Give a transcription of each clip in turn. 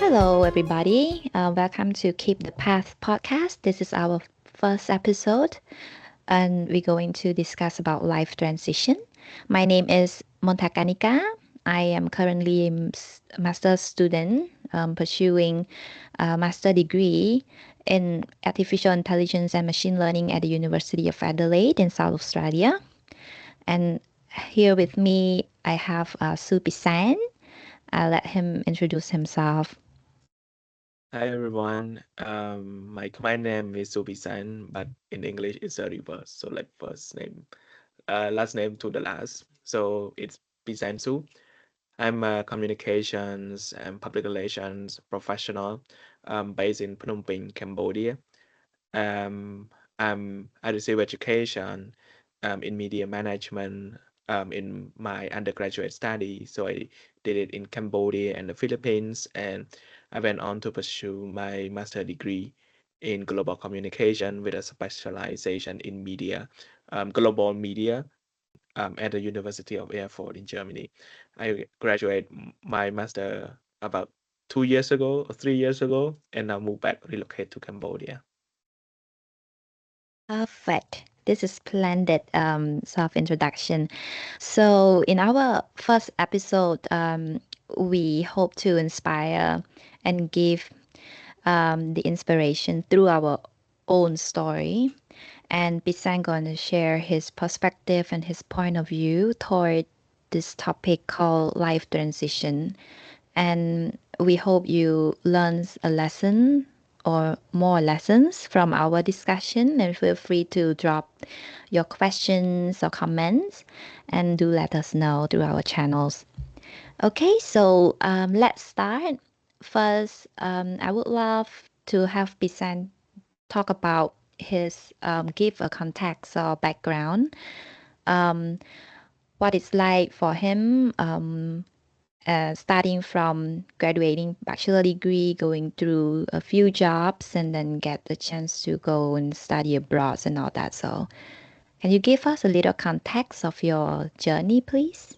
Hello, everybody. Welcome to Keep the Path podcast. This is our first episode, and we're going to discuss about life transition. My name is Montakanika. I am currently a master's student pursuing a master degree in artificial intelligence and machine learning at the University of Adelaide in South Australia. And here with me, I have Supisan. I'll let him introduce himself. Hi everyone. My name is Subisan, but in English it's a reverse. So like first name, last name to the last. So it's Bisansu. I'm a communications and public relations professional, based in Phnom Penh, Cambodia. Um, I received education, in media management, in my undergraduate study. So I did it in Cambodia and the Philippines, and I went on to pursue my master degree in global communication with a specialization in media, global media, at the University of Erfurt in Germany. I graduated my master about 2 years ago or 3 years ago, and now moved back, relocate to Cambodia. Perfect. This is splendid self introduction. So, in our first episode, we hope to inspire and give the inspiration through our own story. And Bisan going to share his perspective and his point of view toward this topic called life transition. And we hope you learn a lesson or more lessons from our discussion. And feel free to drop your questions or comments and do let us know through our channels. Okay, so let's start. First, I would love to have Bisan talk about his give a context or background, um, what it's like for him, starting from graduating bachelor degree, going through a few jobs, and then get the chance to go and study abroad and all that. So, can you give us a little context of your journey, please?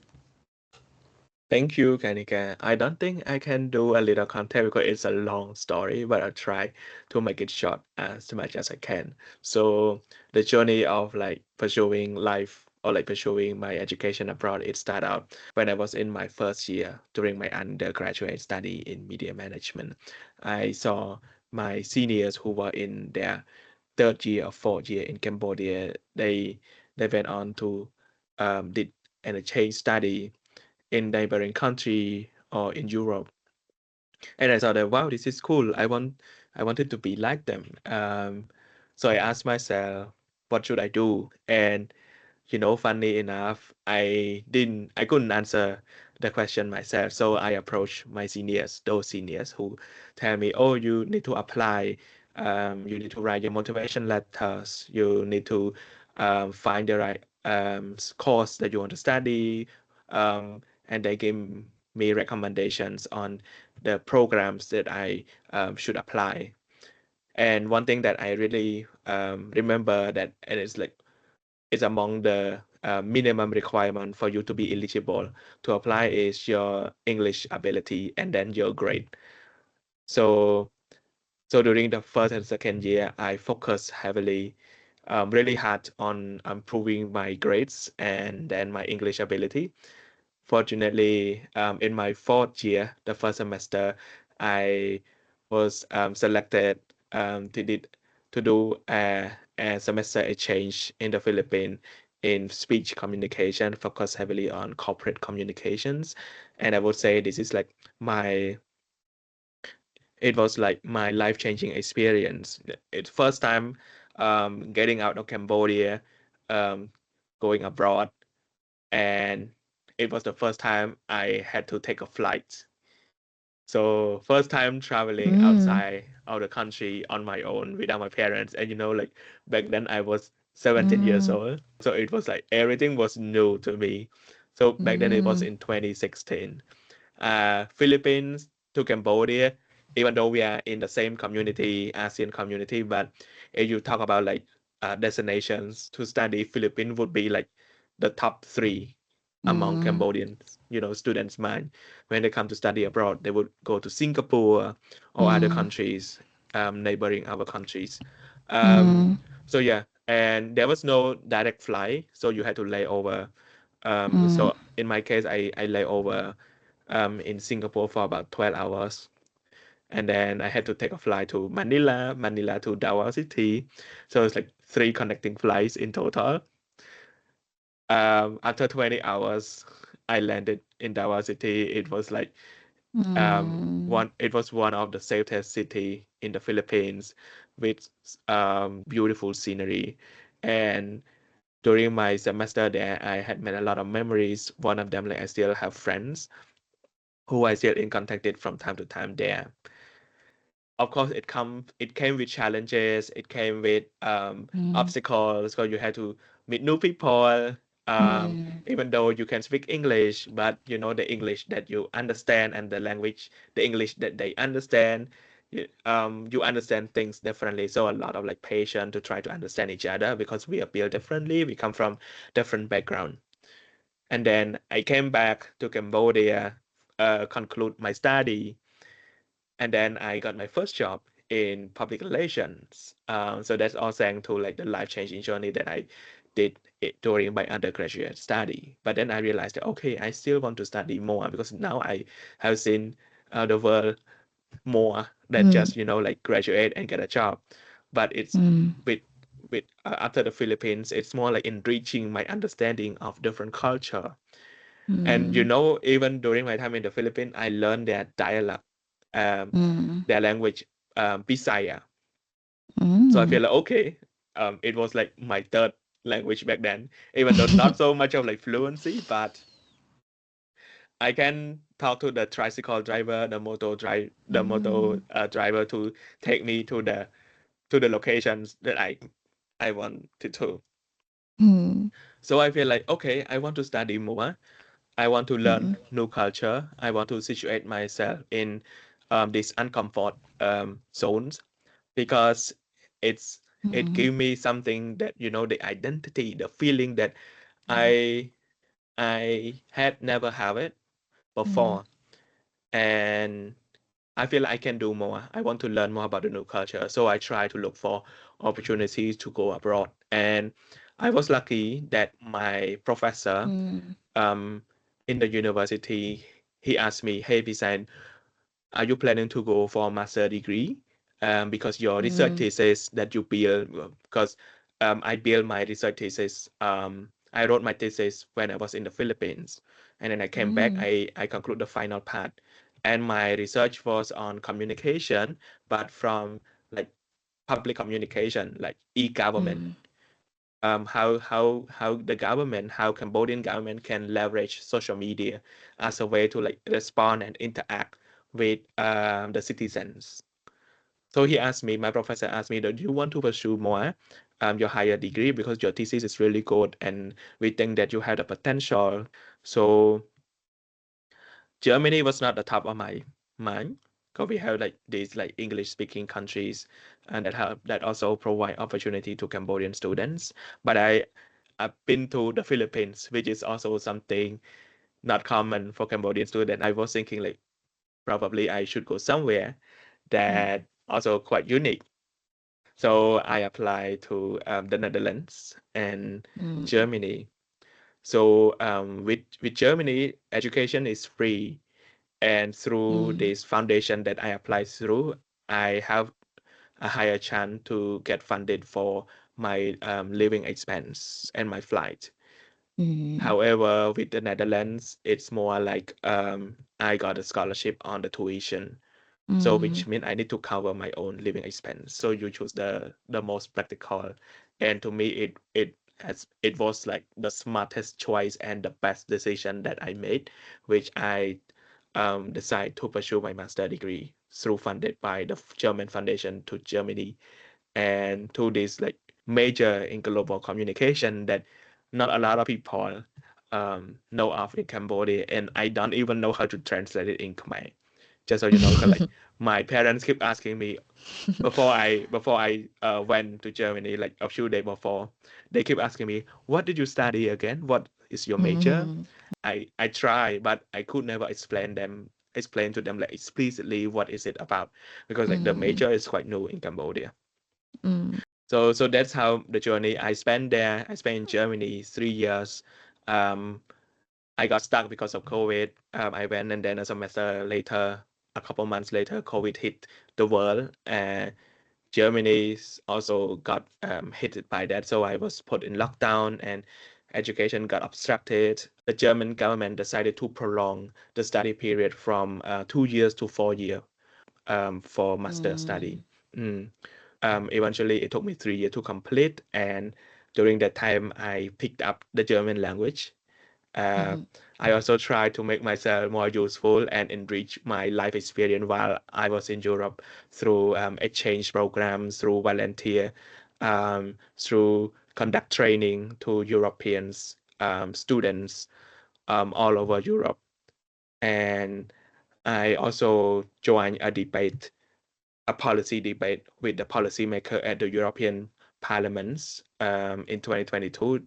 Thank you, Kanika. I don't think I can do a little content because it's a long story, but I'll try to make it short as much as I can. So the journey of like pursuing life or like pursuing my education abroad, it started out when I was in my first year during my undergraduate study in media management. I saw my seniors who were in their third year or fourth year in Cambodia. They went on to did an exchange study in neighboring country or in Europe. And I thought that wow, this is cool. I wanted to be like them. So I asked myself, what should I do? And funny enough, I couldn't answer the question myself. So I approached my seniors, those seniors who tell me, oh, you need to apply. You need to write your motivation letters. You need to find the right course that you want to study. And they gave me recommendations on the programs that I should apply. And one thing that I really remember that, and it's like is among the minimum requirement for you to be eligible to apply is your English ability and then your grade. So so during the first and second year, I focused heavily, really hard on improving my grades and then my English ability. Fortunately, in my fourth year, the first semester, I was selected to do a semester exchange in the Philippines in speech communication, focus heavily on corporate communications. And I would say this is like my it was like my life-changing experience. It's first time getting out of Cambodia, um, going abroad, and it was the first time I had to take a flight. So first time traveling Mm, outside of the country on my own without my parents. And like back then I was 17 years mm, old. So it was like everything was new to me. So back then it was mm, in 2016. Philippines to Cambodia, even though we are in the same community, ASEAN community, but if you talk about like destinations to study, Philippines would be like the top three. among Mm. Cambodian, students' mind when they come to study abroad. They would go to Singapore or other Mm. countries, neighboring our countries. Um, Mm. so yeah, and there was no direct flight, so you had to lay over. Mm. So in my case, I lay over in Singapore for about 12 hours. And then I had to take a flight to Manila, Manila to Davao City. So it's like three connecting flights in total. After 20 hours, I landed in Davao City. It was like Mm. one of the safest city in the Philippines with beautiful scenery. And during my semester there, I had made a lot of memories. One of them, like I still have friends who I still in contact with from time to time there. Of course it came with challenges, it came with Mm. obstacles, because you had to meet new people, Mm. even though you can speak English, but the English that you understand and the English that they understand, you understand things differently. So a lot of like patience to try to understand each other, because we are built differently, we come from different background. And then I came back to Cambodia, conclude my study, and then I got my first job in public relations. So that's all thanks to like the life changing journey that I did it during my undergraduate study. But then I realized that okay, I still want to study more, because now I have seen the world more than Mm. just like graduate and get a job. But it's Mm. with after the Philippines, it's more like enriching my understanding of different culture. And Mm. even during my time in the Philippines, I learned their dialect, um, Mm. their language, Bisaya. So I Mm. feel like okay, it was like my third language back then, even though not so much of like fluency, but I can talk to the tricycle driver, the motor Mm. driver to take me to the locations that I want to. Mm. So I feel like okay, I want to study more. I want to learn Mm. new culture. I want to situate myself in these uncomfort zones, because it's it Mm. give me something that the identity, the feeling that I I had never have it Mm. before, and I feel like I can do more. I want to learn more about the new culture, so I try to look for opportunities to go abroad. And I was lucky that my professor Mm. um, in the university, he asked me, "Hey, Bisan, are you planning to go for a master degree? Because your research Mm. thesis that you build, because I built my research thesis. I wrote my thesis when I was in the Philippines, and then I came back. Mm. I conclude the final part, and my research was on communication, but from like public communication, like e-government. Mm. How the government, how Cambodian government can leverage social media as a way to like respond and interact with the citizens. So he asked me, my professor asked me, do you want to pursue more your higher degree, because your thesis is really good and we think that you have the potential. So Germany was not the top of my mind, because we have like these like English speaking countries and that also provide opportunity to Cambodian students. But I've been to the Philippines, which is also something not common for Cambodian students. I was thinking like probably I should go somewhere Mm. that also quite unique. So I applied to the Netherlands and Mm. Germany. So with Germany, education is free, and through Mm. this foundation that I apply through, I have a higher chance to get funded for my living expense and my flight. Mm. However, with the Netherlands, it's more like I got a scholarship on the tuition, so Mm. which means I need to cover my own living expense. So you choose the most practical, and to me it was like the smartest choice and the best decision that I made, which I decide to pursue my master degree through funded by the German Foundation to Germany, and to this like major in global communication that not a lot of people know of in Cambodia, and I don't even know how to translate it in Khmer. Just so you know, 'cause like my parents keep asking me before I went to Germany like a few days before, they keep asking me, "What did you study again? What is your major. Mm-hmm. I try, but I could never explain to them like explicitly what is it about, because like the Mm-hmm. major is quite new in Cambodia. Mm-hmm. So that's how the journey I spent there. I spent in Germany 3 years. Um, I got stuck because of COVID. I went, and then a semester later, a couple months later, COVID hit the world. Germany also got hit by that, so I was put in lockdown, and education got obstructed. The German government decided to prolong the study period from 2 years to 4 years for master study. Mm. Eventually, it took me 3 years to complete, and during that time, I picked up the German language. Uh, Mm-hmm. I also tried to make myself more useful and enrich my life experience while I was in Europe through exchange programs, through volunteer, through conduct training to Europeans, students all over Europe. And I also joined a policy debate with the policymaker at the European Parliament in 2022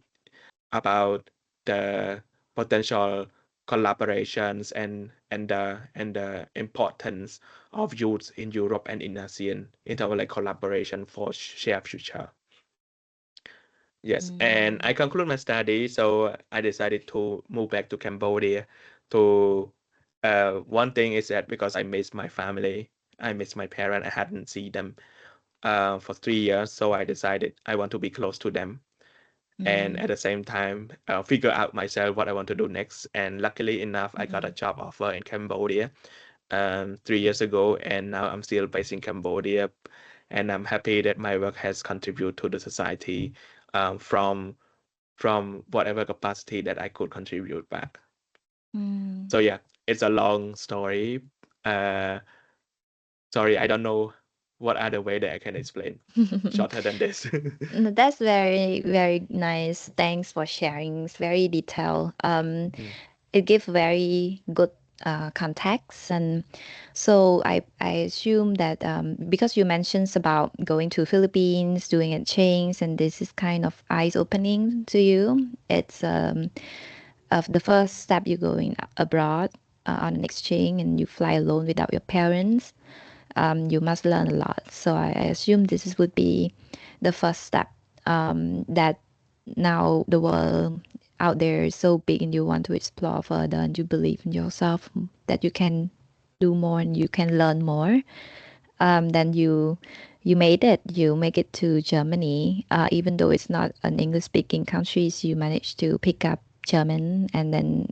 about the potential collaborations and the importance of youth in Europe and in ASEAN in terms of like collaboration for shared future. Yes, and Mm-hmm. I conclude my study, so I decided to move back to Cambodia. To one thing is that because I miss my family, I miss my parents. I hadn't seen them for 3 years, so I decided I want to be close to them, and Mm-hmm. at the same time figure out myself what I want to do next. And luckily enough, I got a job offer in Cambodia 3 years ago, and now I'm still based in Cambodia, and I'm happy that my work has contributed to the society from whatever capacity that I could contribute back. Mm-hmm. So yeah, it's a long story. Uh, Sorry, I don't know what other way that I can explain shorter than this. No, that's very, very nice. Thanks for sharing. It's very detailed. Mm, It gives very good context, and so I assume that because you mentioned about going to Philippines, doing exchange, and this is kind of eyes opening to you. It's of the first step you going abroad on an exchange, and you fly alone without your parents. You must learn a lot. So I assume would be the first step, that now the world out there is so big and you want to explore further and you believe in yourself that you can do more and you can learn more. Then you made it. You make it to Germany, even though it's not an English speaking country. You managed to pick up German and then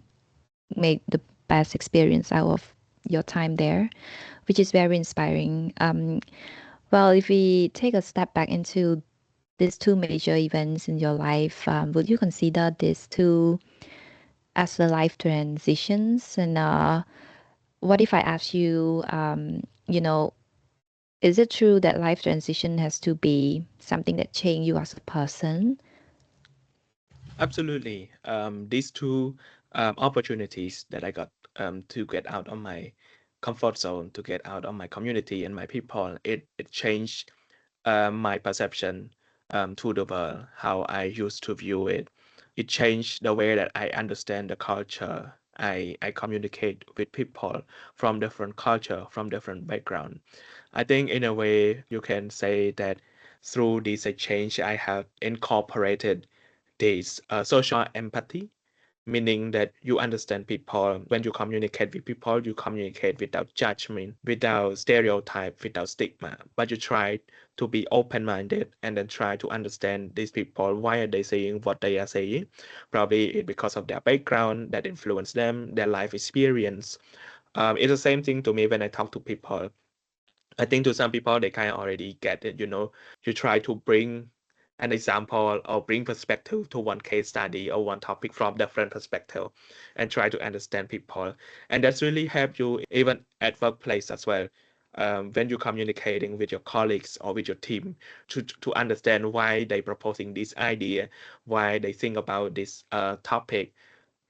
make the best experience out of your time there, which is very inspiring. Well, if we take a step back into these two major events in your life, would you consider these two as the life transitions? And what if I ask you, is it true that life transition has to be something that change you as a person? Absolutely. These two opportunities that I got to get out of my comfort zone, to get out of my community and my people, it changed my perception to the world, how I used to view it. It changed the way that I understand the culture. I communicate with people from different culture, from different background. I think in a way you can say that through this exchange, I have incorporated this social empathy, meaning that you understand people. When you communicate with people, you communicate without judgment, without stereotype, without stigma, but you try to be open-minded and then try to understand these people. Why are they saying what they are saying? Probably it's because of their background that influence them, their life experience. It's the same thing to me when I talk to people. I think to some people they kind of already get it. You try to bring an example or bring perspective to one case study or one topic from different perspective, and try to understand people, and that's really help you even at workplace as well. When you're communicating with your colleagues or with your team, to understand why they proposing this idea, why they think about this topic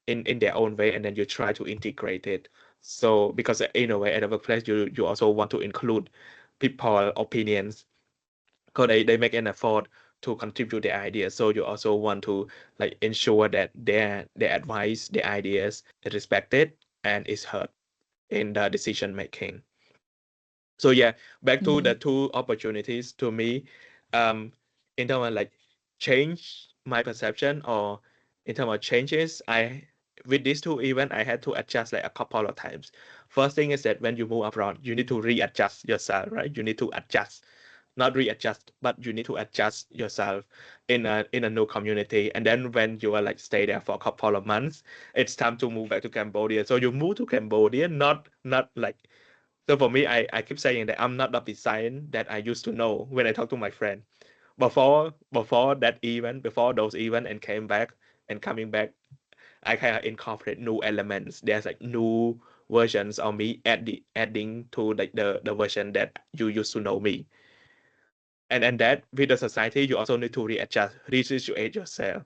in their own way, and then you try to integrate it. So because in a way at a workplace you also want to include people opinions, because they make an effort to contribute their ideas. So you also want to like ensure that their advice, their ideas is respected and is heard in the decision making. So yeah, back to the Mm. two opportunities to me, um, in terms of like change my perception or in terms of changes, I with these two events I had to adjust like a couple of times. First thing is that when you move abroad, you need to readjust yourself, right? You need to adjust, not readjust, but you need to adjust yourself in a new community. And then when you are like stay there for a couple of months, it's time to move back to Cambodia. So you move to Cambodia, not like so for me, I keep saying that I'm not the design that I used to know when I talk to my friend. Before that event, before those event and came back and coming back, I kind of incorporate new elements. There's like new versions of me adding to like the version that you used to know me. And that with the society, you also need to readjust, resituate yourself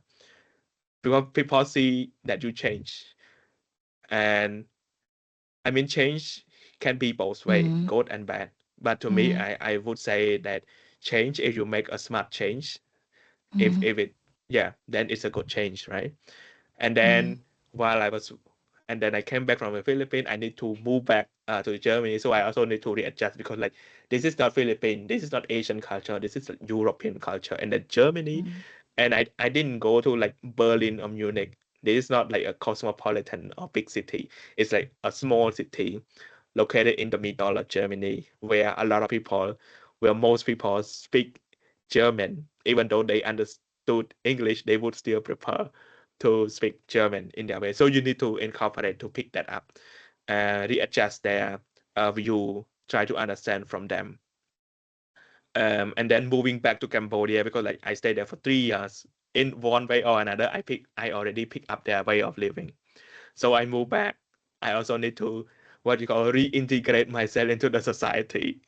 because people see that you change. And I mean, change can be both way, Mm. good and bad. But to me, Mm. I would say that change, if you make a smart change, Mm. if it, yeah, then it's a good change, right? And Mm. then while I was, and then I came back from the Philippines, I need to move back to Germany. So I also need to readjust because like this is not Philippines, this is not Asian culture, this is like European culture. And then Germany, Mm. and I didn't go to like Berlin or Munich. This is not like a cosmopolitan or big city. It's like a small city located in the middle of Germany, where a lot of people, where most people speak German, even though they understood English, they would still prefer to speak German in their way. So you need to incorporate to pick that up, readjust their view, try to understand from them. And then moving back to Cambodia because like I stayed there for 3 years. In one way or another, I already picked up their way of living. So I moved back. I also need to what you call reintegrate myself into the society.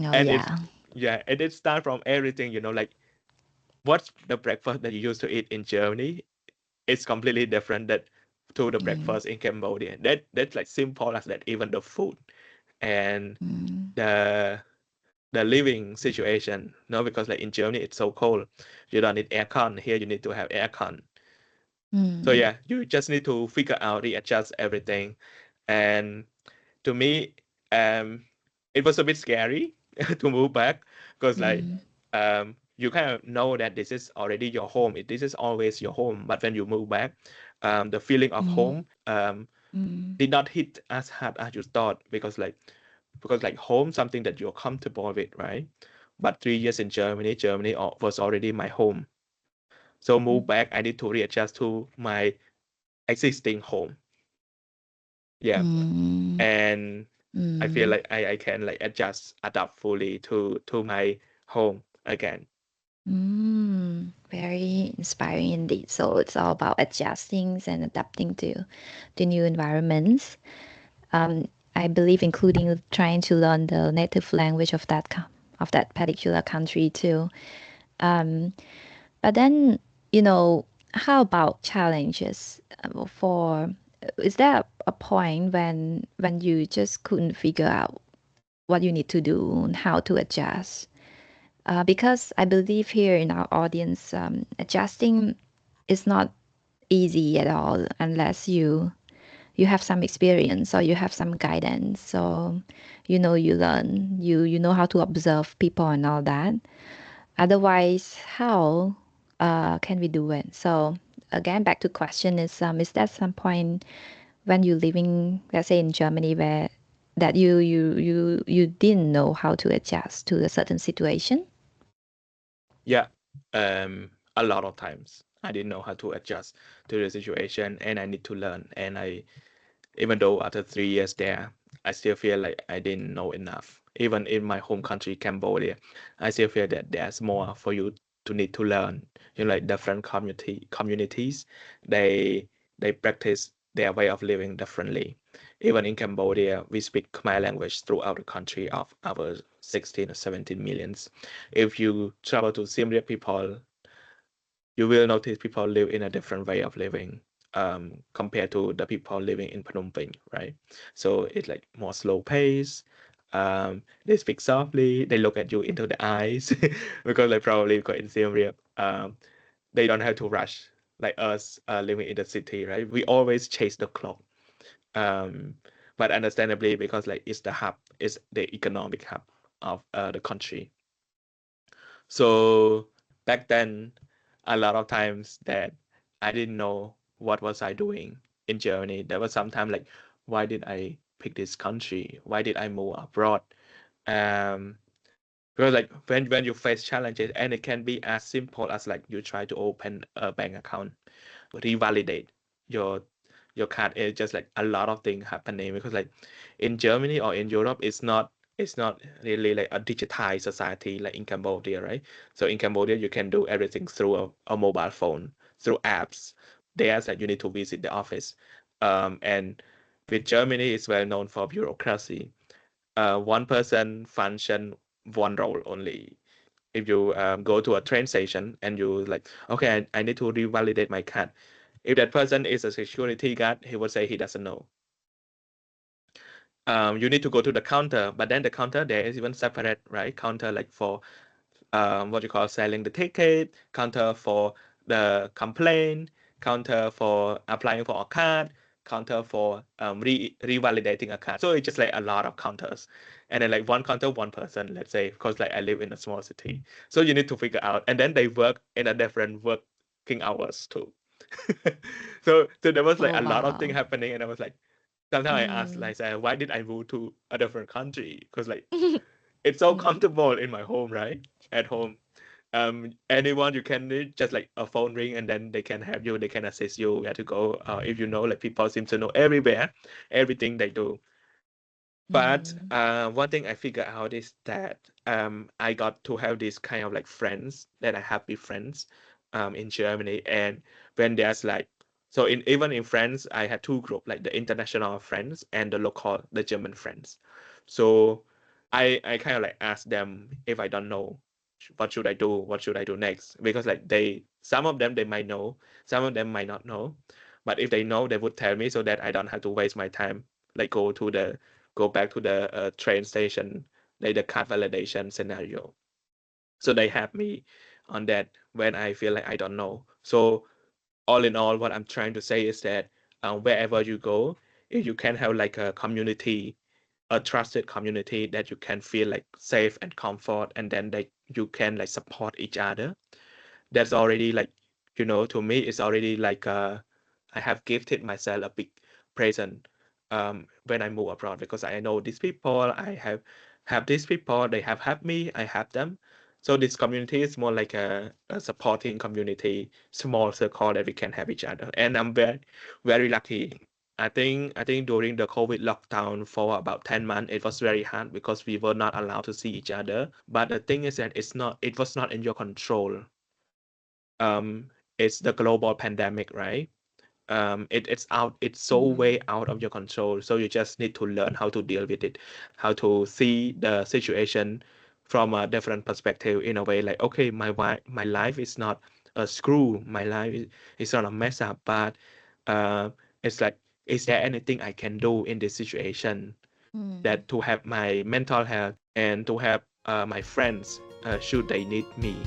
Oh And it's yeah. yeah, and it starts from everything, like what's the breakfast that you used to eat in Germany? It's completely different that to the Mm. breakfast in Cambodia. That's like simple as that, even the food and Mm. the the living situation. No, because like in Germany it's so cold. You don't need aircon. Here you need to have aircon. So Mm. yeah, you just need to figure out, readjust everything. And to me, um, it was a bit scary to move back because like Mm. you kind of know that this is already your home. This is always your home. But when you move back, the feeling of Mm. home Mm. did not hit as hard as you thought because like home something that you're comfortable with, right? But 3 years in Germany was already my home. So move back, I need to readjust to my existing home. Yeah, Mm. and I feel Mm. like I can like adjust, adapt fully to my home again. Mm. Very inspiring indeed. So it's all about adjusting and adapting to new environments. Um, I believe including trying to learn the native language of of that particular country too. Um, but then, how about challenges for is there a point when you just couldn't figure out what you need to do and how to adjust? Because I believe here in our audience, adjusting is not easy at all unless you have some experience or you have some guidance. So you learn, you know how to observe people and all that. Otherwise, how can we do it? So again, back to question is there some point when you living, let's say in Germany, where that you didn't know how to adjust to a certain situation? Yeah, a lot of times I didn't know how to adjust to the situation, and I need to learn. And even though after 3 years there, I still feel like I didn't know enough. Even in my home country, Cambodia, I still feel that there's more for you to need to learn. Like different communities, they they practice their way of living differently. Even in Cambodia, we speak Khmer language throughout the country of our 16 or 17 millions. If you travel to Siem Reap people, you will notice people live in a different way of living compared to the people living in Phnom Penh, right? So it's like more slow pace. They speak softly. They look at you into the eyes because like probably because in Siem Reap, they don't have to rush like us living in the city, right? We always chase the clock. Um, but understandably because like it's the hub, it's the economic hub of the country. So back then, a lot of times that I didn't know what was I doing in Germany. There was sometimes like, why did I pick this country? Why did I move abroad? Um, because like when you face challenges, and it can be as simple as like you try to open a bank account, revalidate your card. It's just like a lot of things happening because like in Germany or in Europe, it's not really like a digitized society like in Cambodia, right? So in Cambodia, you can do everything through a mobile phone, through apps. There's like you need to visit the office. And with Germany, it's well known for bureaucracy. One person function one role only. If you go to a train station and you like, okay, I need to revalidate my card. If that person is a security guard, he would say he doesn't know. You need to go to the counter, but then the counter there is even separate, right? Counter like for what you call selling the ticket, counter for the complaint, counter for applying for a card, counter for revalidating a card. So it's just like a lot of counters. And then like one counter, one person, let's say, because like I live in a small city. So you need to figure out. And then they work in a different working hours too. So there was like Oh a lot of things wow. happening. And I was like, sometimes I ask Mm. like, why did I move to a different country? Because like it's so Mm. comfortable in my home, right? At home. Anyone you can need, just like a phone ring and then they can help you, they can assist you where to go. If you know, like people seem to know everywhere, everything they do. But Mm. one thing I figured out is that I got to have this kind of like friends that I happy friends in Germany. And when there's like, so in even in France, I had two groups, like the international friends and the local, the German friends. So I kind of like ask them if I don't know what should I do, what should I do next, because like some of them they might know, some of them might not know, but if they know, they would tell me so that I don't have to waste my time, like go back to the train station, like the card validation scenario. So they have me on that when I feel like I don't know. So all in all, what I'm trying to say is that wherever you go, if you can have like a community, a trusted community that you can feel like safe and comfort, and then that you can like support each other, that's already like, to me it's already like I have gifted myself a big present when I move abroad, because I know these people, I have these people, they have helped me, I have them. So this community is more like a supporting community, small circle that we can have each other, and I'm very very lucky. I think during the COVID lockdown for about 10 months, it was very hard because we were not allowed to see each other. But the thing is that it was not in your control. um it's the global pandemic, right? It's so way Mm. out of your control, so you just need to learn how to deal with it, how to see the situation from a different perspective, in a way like, okay, my life is not a screw, my life is not a mess up, but uh it's like, is there anything I can do in this situation, Mm. that to have my mental health and to have my friends should they need me.